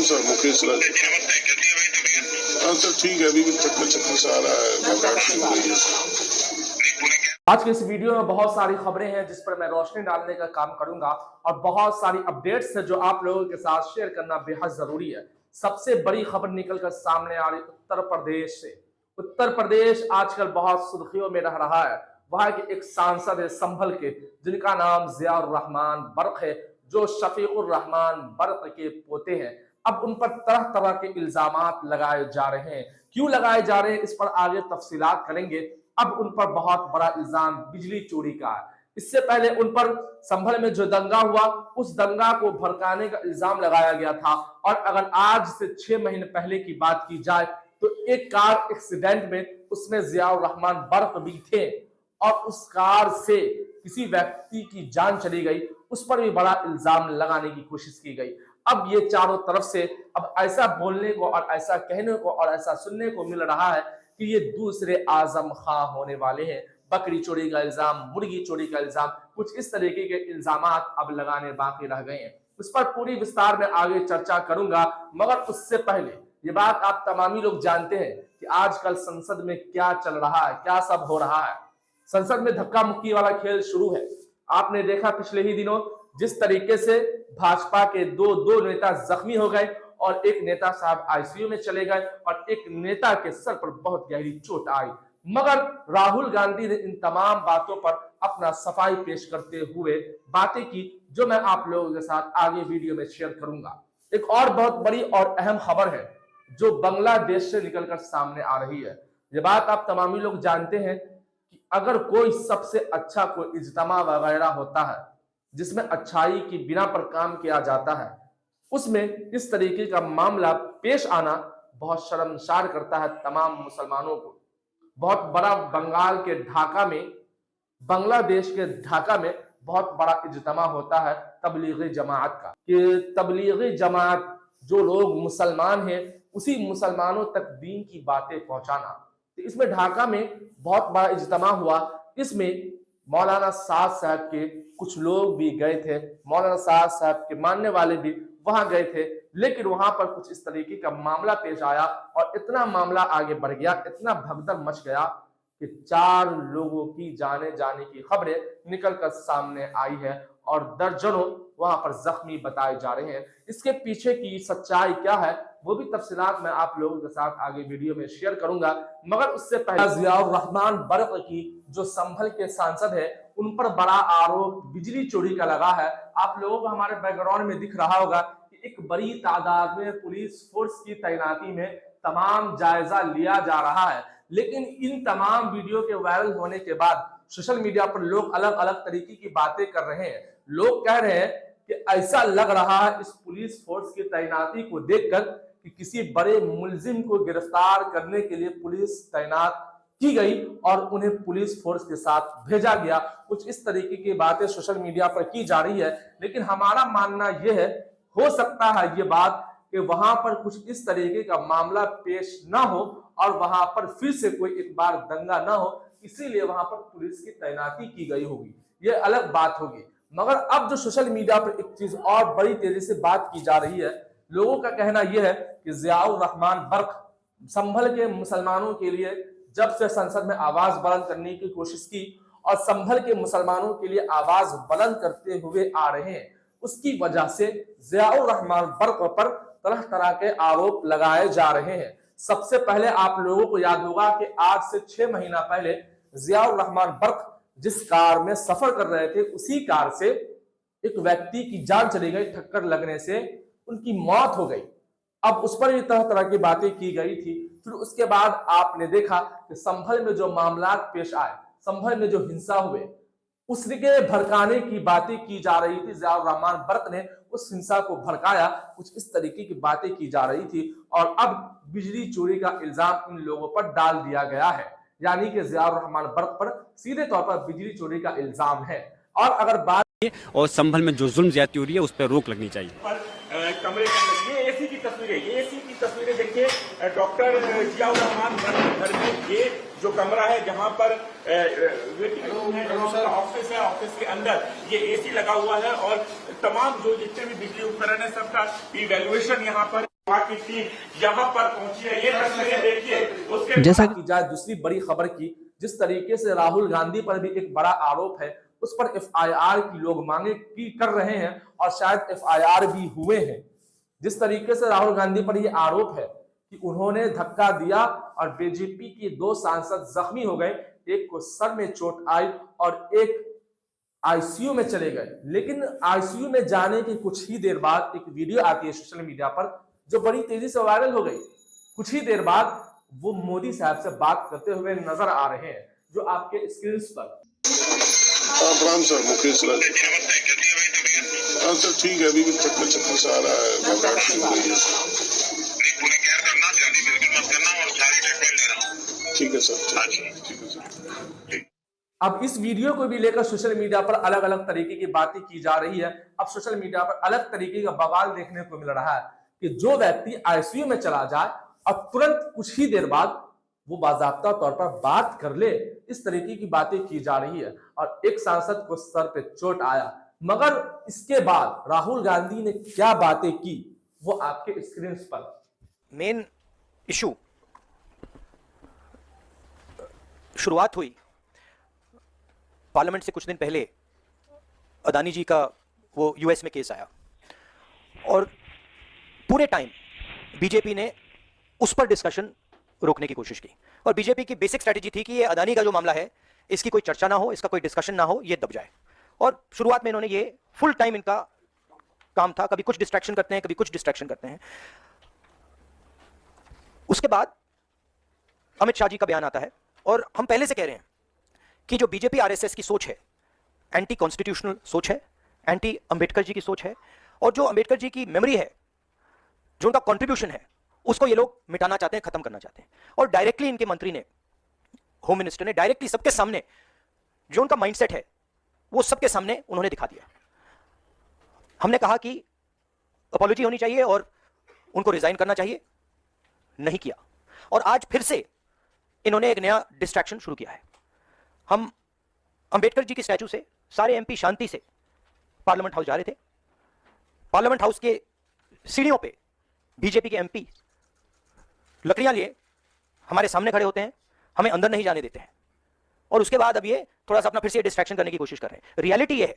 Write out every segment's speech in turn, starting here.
Sir Mukesh लाल। हाँ sir ठीक है, अभी भी चक्कर से आ रहा है, घबराहट सी हो रही है। आज के इस वीडियो में बहुत सारी खबरें हैं जिस पर मैं रोशनी डालने का काम करूंगा और बहुत सारी अपडेट्स है जो आप लोगों के साथ शेयर करना बेहद जरूरी है। सबसे बड़ी खबर निकलकर सामने आ रही उत्तर प्रदेश से। उत्तर प्रदेश आजकल बहुत सुर्खियों में रह रहा है। वहां के एक सांसद है संभल के, जिनका नाम जियाउर रहमान बर्क है, जो शफीकुर रहमान बर्क के पोते हैं। अब उन पर तरह तरह के इल्जामात लगाए जा रहे हैं। क्यों लगाए जा रहे हैं इस पर आगे तफसीलात करेंगे। अब उन पर बहुत बड़ा इल्जाम बिजली चोरी का है। इससे पहले उन पर संभल में जो दंगा हुआ, उस दंगा को भड़काने का इल्जाम लगाया गया था। और अगर आज से 6 महीने पहले की बात की जाए तो एक कार एक्सीडेंट में उसमें जियाउर रहमान बर्क भी थे और उस कार से किसी व्यक्ति की जान चली गई। उस पर भी बड़ा इल्जाम लगाने की कोशिश की गई। अब ये चारों तरफ से अब ऐसा बोलने को और ऐसा कहने को और ऐसा सुनने को मिल रहा है कि ये दूसरे आजम खां होने वाले हैं। बकरी चोरी का इल्जाम, मुर्गी चोरी का इल्जाम, कुछ इस तरीके के इल्जामात अब लगाने बाकी रह गए हैं। उस पर पूरी विस्तार में आगे चर्चा करूंगा, मगर उससे पहले ये बात आप तमामी लोग जानते हैं कि आजकल संसद में क्या चल रहा है, क्या सब हो रहा है। संसद में धक्का मुक्की वाला खेल शुरू है। आपने देखा पिछले ही दिनों जिस तरीके से भाजपा के दो नेता जख्मी हो गए और एक नेता साहब आईसीयू में चले गए और एक नेता के सर पर बहुत गहरी चोट आई। मगर राहुल गांधी ने इन तमाम बातों पर अपना सफाई पेश करते हुए बातें की, जो मैं आप लोगों के साथ आगे वीडियो में शेयर करूंगा। एक और बहुत बड़ी और अहम खबर है जो बांग्लादेश से निकलकर सामने आ रही है। ये बात आप तमामी लोग जानते हैं कि अगर कोई सबसे अच्छा कोई इज्तिमा वगैरह होता है जिसमें अच्छाई की बिना पर काम किया जाता है, उसमें इस तरीके का मामला पेश आना बहुत शर्मसार करता है तमाम मुसलमानों को। बहुत बड़ा बंगाल के ढाका में, बांग्लादेश के ढाका में बहुत बड़ा इज्तिमा होता है तबलीगी जमात का, कि तबलीगी जमात जो लोग मुसलमान हैं उसी मुसलमानों तक दीन की बातें पहुंचाना। तो इसमें ढाका में बहुत बड़ा इज्तिमा हुआ। इसमें मौलाना साद साहब के कुछ लोग भी गए थे, मौलाना साद साहब के मानने वाले भी वहां गए थे, लेकिन वहां पर कुछ इस तरीके का मामला पेश आया और इतना मामला आगे बढ़ गया, इतना भगदड़ मच गया कि 4 लोगों की जाने की खबरें निकलकर सामने आई है और दर्जनों वहां पर जख्मी बताए जा रहे हैं। इसके पीछे की सच्चाई क्या है वो भी तफसीलात मैं आप लोगों के साथ आगे वीडियो में शेयर करूंगा। मगर उससे पहले जियाउर रहमान बर्क की जो संभल के सांसद है उन पर बड़ा आरोप बिजली चोरी का लगा है। आप लोगों को हमारे बैकग्राउंड में दिख रहा होगा कि एक बड़ी तादाद में पुलिस फोर्स की तैनाती में तमाम जायजा लिया जा रहा है। लेकिन इन तमाम वीडियो के वायरल होने के बाद सोशल मीडिया पर लोग अलग अलग तरीके की बातें कर रहे हैं। लोग कह रहे हैं कि ऐसा लग रहा है इस पुलिस फोर्स की तैनाती को देखकर कि किसी बड़े मुलजिम को गिरफ्तार करने के लिए पुलिस तैनात की गई और उन्हें पुलिस फोर्स के साथ भेजा गया। कुछ इस तरीके की बातें सोशल मीडिया पर की जा रही है। लेकिन हमारा मानना यह है, हो सकता है ये बात कि वहां पर कुछ इस तरीके का मामला पेश ना हो और वहां पर फिर से कोई एक बार दंगा ना हो, इसीलिए वहां पर पुलिस की तैनाती की गई होगी, ये अलग बात होगी। मगर अब जो सोशल मीडिया पर एक चीज और बड़ी तेजी से बात की जा रही है, लोगों का कहना यह है कि जियाउर रहमान बर्क संभल के मुसलमानों के लिए जब से संसद में आवाज बुलंद करने की कोशिश की और संभल के मुसलमानों के लिए आवाज बुलंद करते हुए आ रहे हैं, उसकी वजह से जियाउर रहमान बर्क पर तरह तरह के आरोप लगाए जा रहे हैं। सबसे पहले आप लोगों को याद होगा कि आज से 6 महीना पहले जियाउर रहमान बर्क जिस कार में सफर कर रहे थे उसी कार से एक व्यक्ति की जान चली गई, ठक्कर लगने से उनकी मौत हो गई। अब उस पर भी तरह तरह की बातें की गई थी। फिर उसके बाद आपने देखा कि संभल में जो मामला पेश आए, संभल में जो हिंसा हुए, उसके भड़काने की बातें की जा रही थी। जियाउर रहमान बर्क ने उस हिंसा को भड़काया, कुछ इस तरीके की बातें की जा रही थी और अब बिजली चोरी का इल्जाम इन लोगों पर डाल दिया गया है। यानी कि जियाउर रहमान बर्क पर सीधे तौर पर बिजली चोरी का इल्जाम है। और अगर बात और संभल में जो जुल्म ज्यादती हो रही है उस पर रोक लगनी चाहिए। कमरे के अंदर ये एसी की तस्वीरें देखिए। डॉक्टर जियाउर रहमान घर में ये जो कमरा है जहां पर वेटिंग रूम है, ऑफिस है, ऑफिस के अंदर ये एसी लगा हुआ है और तमाम जो जितने भी बिजली उपकरण है सबका इवैल्यूएशन यहाँ पर वहाँ की टीम यहाँ पर पहुंची है, ये तस्वीरें देखिए। उसके जैसा की जाए दूसरी बड़ी खबर की, जिस तरीके से राहुल गांधी पर भी एक बड़ा आरोप है, उस पर एफआईआर की लोग मांगे की कर रहे हैं और शायद एफआईआर भी हुए हैं। जिस तरीके से राहुल गांधी पर यह आरोप है कि उन्होंने धक्का दिया और बीजेपी के 2 सांसद जख्मी हो गए, एक को सर में चोट आई और एक आईसीयू में चले गए। लेकिन आईसीयू में जाने के कुछ ही देर बाद एक वीडियो आती है सोशल मीडिया पर जो बड़ी तेजी से वायरल हो गई। कुछ ही देर बाद वो मोदी साहब से बात करते हुए नजर आ रहे हैं, जो आपके स्क्रीन पर। प्रणाम सर, मुकेश लाल। नमस्ते, कैसी है भाई तबीयत? हाँ सर ठीक है, अभी भी चक्कर सा आ रहा है, घबराहट सी हो रही है। नहीं, पूरी केयर करना, जल्दी बिल्कुल मत करना और सारी ट्रीटमेंट लेना। ठीक है सर, हाँ जी। ठीक है सर। अब इस वीडियो को भी लेकर सोशल मीडिया पर अलग अलग तरीके की बातें की जा रही है। अब सोशल मीडिया पर अलग तरीके का बवाल देखने को मिल रहा है कि जो व्यक्ति आईसीयू में चला जाए और तुरंत कुछ ही देर बाद वो बाजाब्ता तौर पर बात कर ले, इस तरीके की बातें की जा रही है। और एक सांसद को सर पे चोट आया, मगर इसके बाद राहुल गांधी ने क्या बातें की वो आपके स्क्रीन पर। मेन इशू शुरुआत हुई पार्लियामेंट से कुछ दिन पहले, अदानी जी का वो यूएस में केस आया और पूरे टाइम बीजेपी ने उस पर डिस्कशन रोकने की कोशिश की। और बीजेपी की बेसिक स्ट्रेटेजी थी कि ये अदानी का जो मामला है इसकी कोई चर्चा ना हो, इसका कोई डिस्कशन ना हो, ये दब जाए। और शुरुआत में इन्होंने ये फुल टाइम इनका काम था, कभी कुछ डिस्ट्रैक्शन करते हैं, कभी कुछ डिस्ट्रैक्शन करते हैं। उसके बाद अमित शाह जी का बयान आता है और हम पहले से कह रहे हैं कि जो बीजेपी आरएसएस की सोच है, एंटी कॉन्स्टिट्यूशनल सोच है, एंटी अंबेडकर जी की सोच है, और जो अंबेडकर जी की मेमोरी है, जो उनका कंट्रीब्यूशन है, उसको ये लोग मिटाना चाहते हैं, खत्म करना चाहते हैं। और डायरेक्टली इनके मंत्री ने, होम मिनिस्टर ने डायरेक्टली सबके सामने जो उनका माइंडसेट है वो सबके सामने उन्होंने दिखा दिया। हमने कहा कि अपॉलॉजी होनी चाहिए और उनको रिजाइन करना चाहिए, नहीं किया। और आज फिर से इन्होंने एक नया डिस्ट्रैक्शन शुरू किया है। हम अंबेडकर जी की स्टैचू से सारे एमपी शांति से पार्लियामेंट हाउस जा रहे थे। पार्लियामेंट हाउस के सीढ़ियों पे बीजेपी के एमपी लकड़ियां लिए हमारे सामने खड़े होते हैं, हमें अंदर नहीं जाने देते हैं। और उसके बाद अब ये थोड़ा सा अपना फिर से डिस्ट्रैक्शन करने की कोशिश कर रहे हैं। रियलिटी ये है,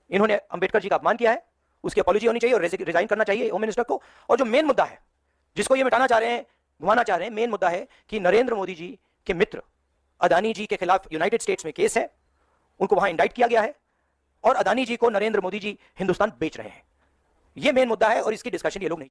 इन्होंने अंबेडकर जी का अपमान किया है, उसकी अपॉलॉजी होनी चाहिए और रिजाइन करना चाहिए होम मिनिस्टर को। और जो मेन मुद्दा है जिसको ये मिटाना चाह रहे हैं, घुमाना चाह रहे हैं, मेन मुद्दा है कि नरेंद्र मोदी जी के मित्र अदानी जी के खिलाफ यूनाइटेड स्टेट्स में केस है, उनको वहां इंडाइट किया गया है और अदानी जी को नरेंद्र मोदी जी हिंदुस्तान बेच रहे हैं। यह मेन मुद्दा है और इसकी डिस्कशन ये लोग नहीं।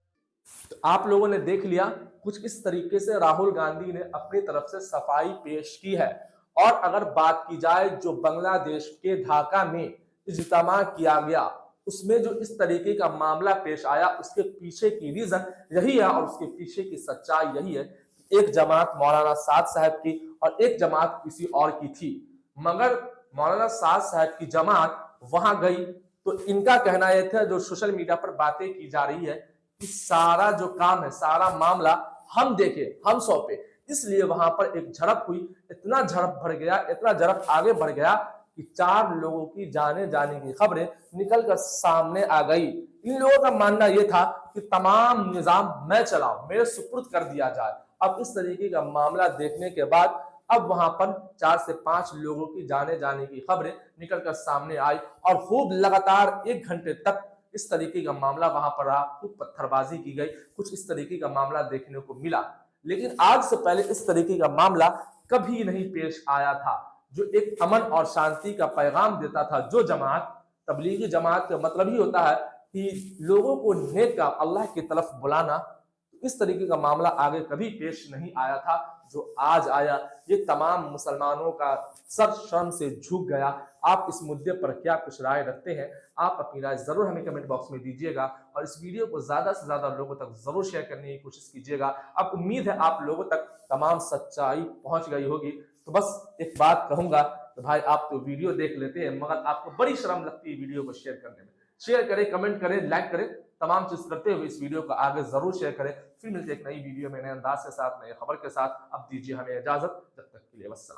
तो आप लोगों ने देख लिया, कुछ इस तरीके से राहुल गांधी ने अपनी तरफ से सफाई पेश की है। और अगर बात की जाए जो बांग्लादेश के ढाका में इज्तिमा किया गया, उसमें जो इस तरीके का मामला पेश आया, उसके पीछे की रीजन यही है और उसके पीछे की सच्चाई यही है। एक जमात मौलाना साद साहब की और एक जमात किसी और की थी, मगर मौलाना साद साहब की जमात वहां गई तो इनका कहना यह था, जो सोशल मीडिया पर बातें की जा रही है कि सारा जो काम है, सारा मामला हम देखे, हम सौंपे, इसलिए वहां पर एक झड़प हुई। इतना झड़प बढ़ गया, इतना झड़प आगे बढ़ गया कि 4 लोगों की जाने की खबरें निकलकर सामने आ गई। इन लोगों का मानना यह था कि तमाम निजाम मैं चलाऊं, मेरे सुपुर्द कर दिया जाए। अब इस तरीके का मामला देखने के बाद अब वहां पर 4 से 5 लोगों की जाने की खबरें निकलकर सामने आई और खूब लगातार 1 घंटे तक इस तरीके का मामला वहां पर रहा। खूब पत्थरबाजी की गई, कुछ इस तरीके का मामला देखने को मिला। लेकिन आज से पहले इस तरीके का मामला कभी नहीं पेश आया था, जो एक अमन और शांति का पैगाम देता था। जो जमात, तबलीगी जमात का मतलब ही होता है कि लोगों को नेक का अल्लाह की तरफ बुलाना। इस तरीके का मामला आगे कभी पेश नहीं आया था, जो आज आया। ये तमाम मुसलमानों का सर शर्म से झुक गया। आप इस मुद्दे पर क्या कुछ राय रखते हैं? आप अपनी राय जरूर हमें कमेंट बॉक्स में दीजिएगा और इस वीडियो को ज्यादा से ज्यादा लोगों तक जरूर शेयर करने की कोशिश कीजिएगा। अब उम्मीद है आप लोगों तक तमाम सच्चाई पहुंच गई होगी। तो बस एक बात कहूंगा, तो भाई आप तो वीडियो देख लेते हैं, मगर आपको बड़ी शर्म लगती है वीडियो को शेयर करने में। शेयर करें, कमेंट करें, लाइक करें, तमाम चीज करते हुए इस वीडियो को आगे जरूर शेयर करें। फिर मिलते एक नई वीडियो में नए अंदाज के साथ, नए खबर के साथ। अब दीजिए हमें इजाजत, जब तक के लिए वस्सलाम।